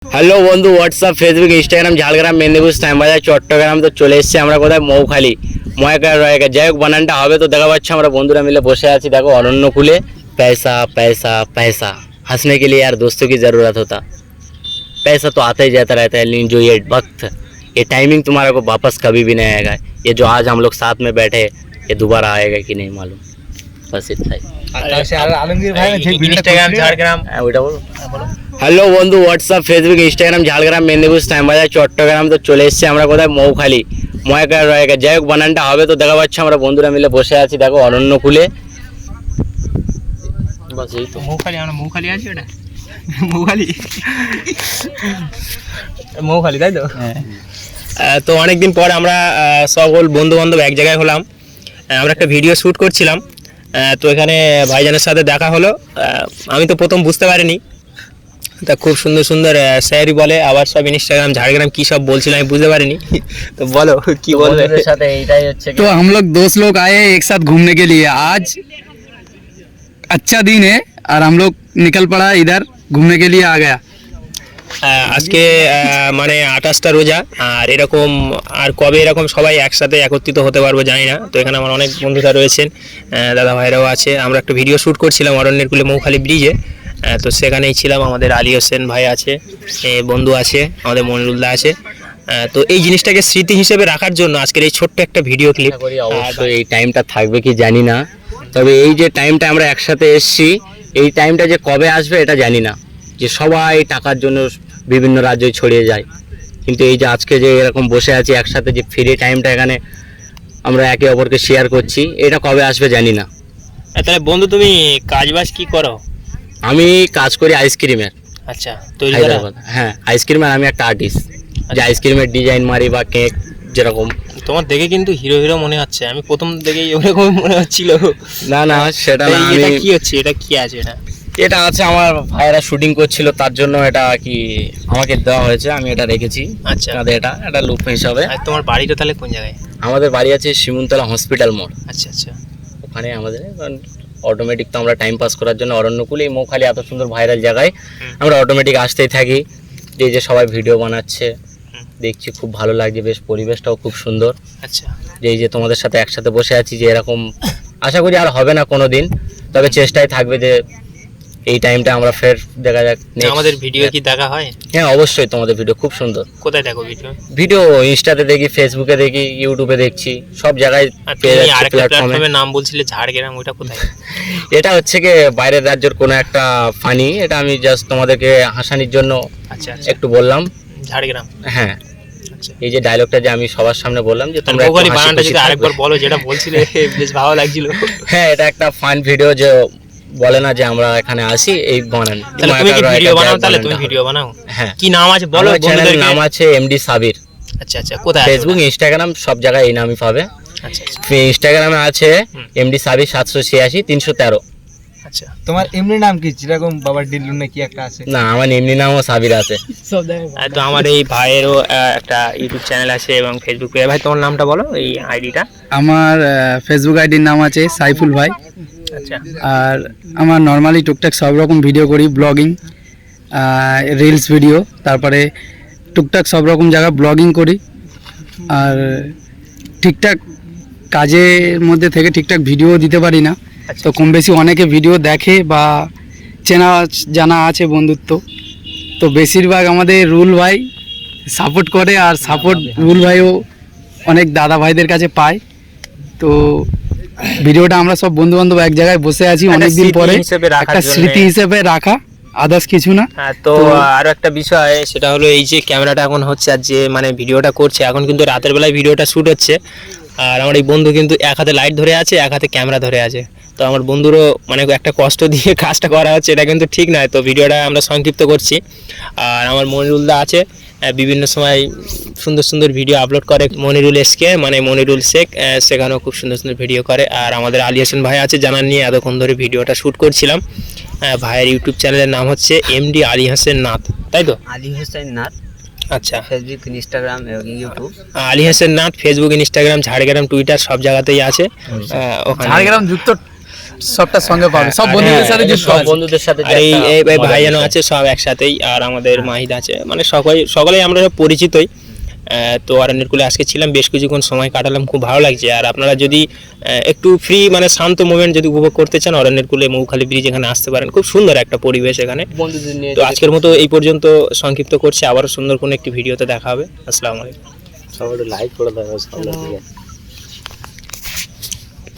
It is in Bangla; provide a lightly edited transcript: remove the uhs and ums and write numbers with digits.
হ্যালো বন্ধু, WhatsApp, Facebook, Instagram, Jhargram, Medinipur, Shyambazar, Chattogram তো চলে এসেছি আমরা কোথায় মৌখালি ময়কা রয়েকা। যাই হোক, বানানটা হবে তো দেখা পাচ্ছি। আমরা বন্ধুরা মিলে বসে আছি, দেখো অরণ্য কূলে। पैसा पैसा पैसा हंसने के लिए यार दोस्तों की ज़रूरत होता। पैसा तो आता ही जाता रहता है, लेकिन जो ये वक्त, ये टाइमिंग तुम्हारा को वापस कभी भी नहीं आएगा। ये जो आज हम लोग साथ में बैठे, ये दोबारा आएगा कि नहीं मालूम। बस इतना ही। ইনস্টাগ্রাম ঝাড়গ্রাম ওইটা বলো। হ্যালো বন্ধু, WhatsApp, Facebook, Instagram, Jhargram, Medinipur, Shyambazar, Chattogram তো চলে এসেছি আমরা কোথায় মৌখালি ময়কা রয়েকা। যাই হোক, বানানটা হবে তো দেখা পাচ্ছি। আমরা বন্ধুরা মিলে বসে আছি, দেখো অরণ্য কূলে। বাস এই তো মৌখালি, আমরা মৌখালি আছি, ওটা মৌখালি মৌখালি, তাই তো? তো অনেকদিন পর আমরা সকল বন্ধু বান্ধব এক জায়গায় হলাম। আমরা একটা ভিডিও শ্যুট করছিলাম, তো এখানে ভাইজানের সাথে দেখা হলো। আমি তো প্রথম বুঝতে পারিনি, তা খুব সুন্দর সুন্দর স্যারই বলে, আবার সব ইনস্টাগ্রাম ঝাড়গ্রাম কী সব বলছিল আমি বুঝতে পারিনি। তো বলো কি বলবে। সাথে এইটাই হচ্ছে तो हम लोग दोस्त लोग आए एक साथ घूमने के लिए। आज अच्छा दिन है और हम लोग निकल पड़ा इधर घूमने के लिए आ गया। আজকে মানে 28টা রোজা, আর এরকম আর কবে এরকম সবাই একসাথে একত্রিত হতে পারবো জানি না। তো এখানে আমার অনেক বন্ধুরা রয়েছেন, দাদা ভাইরাও আছে। আমরা একটা ভিডিও শ্যুট করছিলাম অরণ্যের কূলে মৌখালি ব্রিজে। তো সেখানেই ছিলাম, আমাদের আলী হোসেন ভাই আছে, বন্ধু আছে, আমাদের মনিরুল্লাহ আছে। তো এই জিনিসটাকে স্মৃতি হিসেবে রাখার জন্য আজকের এই ছোট্ট একটা ভিডিও ক্লিপ। অবশ্যই এই টাইমটা থাকবে কি জানি না, তবে এই যে টাইমটা আমরা একসাথে এসেছি, এই টাইমটা যে কবে আসবে এটা জানি না। যে সবাই টাকার জন্য বিভিন্ন রাজ্যে ছড়িয়ে যায়, কিন্তু এই যে আজকে যে এরকম বসে আছি একসাথে, যে ফ্রি টাইমটা এখানে আমরা একে অপরকে শেয়ার করছি, এটা কবে আসবে জানি না। তাহলে বন্ধু তুমি কাজবাজ কি করো? আমি কাজ করি আইসক্রিমের, আচ্ছা, তৈরি করা? হায়দ্রাবাদ। হ্যাঁ, আইসক্রিমের আমি একটা আর্টিস্ট, যে আইসক্রিমের ডিজাইন মারি বা কেক যেরকম। তোমার দেখে কিন্তু হিরো হিরো মনে হচ্ছে, আমি প্রথম দেখেই ওরকম মনে হচ্ছিল। না না, সেটা না। এটা আমি কি হচ্ছে, এটা কি আছে? এটা আছে, আমার ভাইয়েরা শুটিং করছিল, তার জন্য এটা কি আমাকে দেওয়া হয়েছে, আমি এটা রেখেছি। আচ্ছা, এটা লুপ হিসাবে। আর তোমার বাড়িটা তাহলে কোন জায়গায়? আমাদের বাড়ি আছে শিমুলতলা হসপিটাল মোড়, আচ্ছা আচ্ছা। ওখানে আমাদের অটোমেটিক। তো আমরা টাইম পাস করার জন্য অরণ্যকুলে এই মৌখালি এত সুন্দর ভাইরাল জায়গায় আমরা অটোমেটিক আসতেই থাকি। যে সবাই ভিডিও বানাচ্ছে দেখছি, খুব ভালো লাগছে, বেশ পরিবেশটাও খুব সুন্দর। আচ্ছা, যে তোমাদের সাথে একসাথে বসে আছি, যে এরকম আশা করি আর হবে না কোনো দিন, তবে চেষ্টায় থাকবে যে এই টাইমটা আমরা ফের দেখা যাক। আমাদের ভিডিও কি দেখা হয়? হ্যাঁ অবশ্যই, তোমাদের ভিডিও খুব সুন্দর। কোথায় দেখো ভিডিও? ইনস্টাতে দেখি, ফেসবুকে দেখি, ইউটিউবে দেখছি, সব জায়গায় প্ল্যাটফর্মের নাম বলছিলে ঝাড়গ্রাম, ওটা কোথায়? এটা হচ্ছে কি বাইরের রাজ্যের কোনো একটা ফানি, এটা আমি জাস্ট তোমাদেরকে হাসানির জন্য আচ্ছা একটু বললাম। ঝাড়গ্রাম, হ্যাঁ। আচ্ছা, এই যে ডায়লগটা যে আমি সবার সামনে বললাম, যে তোমরা বানানটা যদি আরেকবার বলো, যেটা বলছিলে বেশ ভালো লাগছিল। হ্যাঁ, এটা একটা ফান ভিডিও, যে বলে না যে আমরা এখানে আসি, এই বানান। তুমি কি ভিডিও বানাও? তাহলে তুমি ভিডিও বানাও? হ্যাঁ। কি নাম আছে বলো? চ্যানেলের নাম আছে এমডি সাবির। আচ্ছা আচ্ছা, কোথায়? ফেসবুক, ইনস্টাগ্রাম সব জায়গায় এই নামই পাবে। আচ্ছা আচ্ছা, ইনস্টাগ্রামে আছে এমডি সাবির 786 313। আচ্ছা, তোমার এমনি নাম কি? যেরকম বাবার ডিল্লু নাকি একটা আছে? না, আমার এমনি নামও সাবির আছে। তো আমার এই ভাইয়েরও একটা ইউটিউব চ্যানেল আছে এবং ফেসবুক পেজ। ভাই তোমার নামটা বলো, এই আইডিটা। আমার ফেসবুক আইডির নাম আছে সাইফুল ভাই। আচ্ছা, আর আমার নর্মালি টুকটাক সব রকম ভিডিও করি, ব্লগিং, রিলস ভিডিও, তারপরে টুকটাক সব রকম জায়গা ব্লগিং করি। আর ঠিকঠাক কাজের মধ্যে থেকে ঠিকঠাক ভিডিও দিতে পারি না, তো কম বেশি অনেকে ভিডিও দেখে বা চেনা জানা আছে বন্ধুত্ব, তো বেশিরভাগ আমাদের রুল ভাই সাপোর্ট করে, আর সাপোর্ট রুল ভাইও অনেক দাদা ভাইদের কাছে পায়। তো ভিডিওটা আমরা সব বন্ধু বান্ধব এক জায়গায় বসে আছি অনেকদিন পরে, একটা স্মৃতি হিসেবে রাখা, আদার্স কিছু না। হ্যাঁ, তো আরো একটা বিষয়, সেটা হলো এই যে ক্যামেরাটা এখন হচ্ছে, আর যে মানে ভিডিওটা করছে এখন কিন্তু রাতের বেলায় ভিডিওটা শ্যুট হচ্ছে। আর আমার এই বন্ধু কিন্তু এক হাতে লাইট ধরে আছে, এক হাতে ক্যামেরা ধরে আছে। তো আমার বন্ধুরও মানে একটা কষ্ট দিয়ে কাজটা করা হচ্ছে, এটা কিন্তু ঠিক নয়। তো ভিডিওটা আমরা সংক্ষিপ্ত করছি। আর আমার মনিরুল্লাহ আছে, বিভিন্ন সময় সুন্দর সুন্দর ভিডিও আপলোড করে। মনিরুল এসকে মানে মনিরুল শেখ, সেখানেও খুব সুন্দর সুন্দর ভিডিও করে। আর আমাদের আলী হোসেন ভাই আছে, জানার নিয়ে এতক্ষণ ধরে ভিডিওটা শ্যুট করছিলাম। ভাইয়ের ইউটিউব চ্যানেলের নাম হচ্ছে এমডি আলী হোসেন নাথ, তাই তো? আলী হোসেন নাথ। আচ্ছা, ফেসবুক, ইনস্টাগ্রাম এবং YouTube. Ali Hossain Nath Facebook, Instagram, Jhargram, Twitter সব জায়গাতেই আছে। ওখানে ঝাড়গ্রাম যুক্ত সবটার সঙ্গে পাবে, সব বন্ধুদের সাথে যুক্ত সব আছে। বন্ধুদের সাথে যে আর এই একটা এই মজার ভাই জানো বিষয়। আছে সব একসাথেই, আর আমাদের মাহিদ আছে, মানে সকলেই আমরা সব পরিচিতই। তো অরণ্যের কুলে আজকে ছিলাম, বেশ কিছুক্ষণ সময় কাটালাম, খুব ভালো লাগছে। আর আপনারা যদি একটু ফ্রি মানে শান্ত মোমেন্ট যদি উপভোগ করতে চান, অরণ্যের কুলে মৌখালি ব্রিজ এখানে আসতে পারেন, খুব সুন্দর একটা পরিবেশ এখানে। বন্ধুদের নিয়ে তো আজকের মতো এই পর্যন্ত সংক্ষিপ্ত করছি, আবারও সুন্দর কোনো একটি ভিডিওতে দেখা হবে। আসসালামু আলাইকুম। সবাই লাইক করে দেবে সবাই।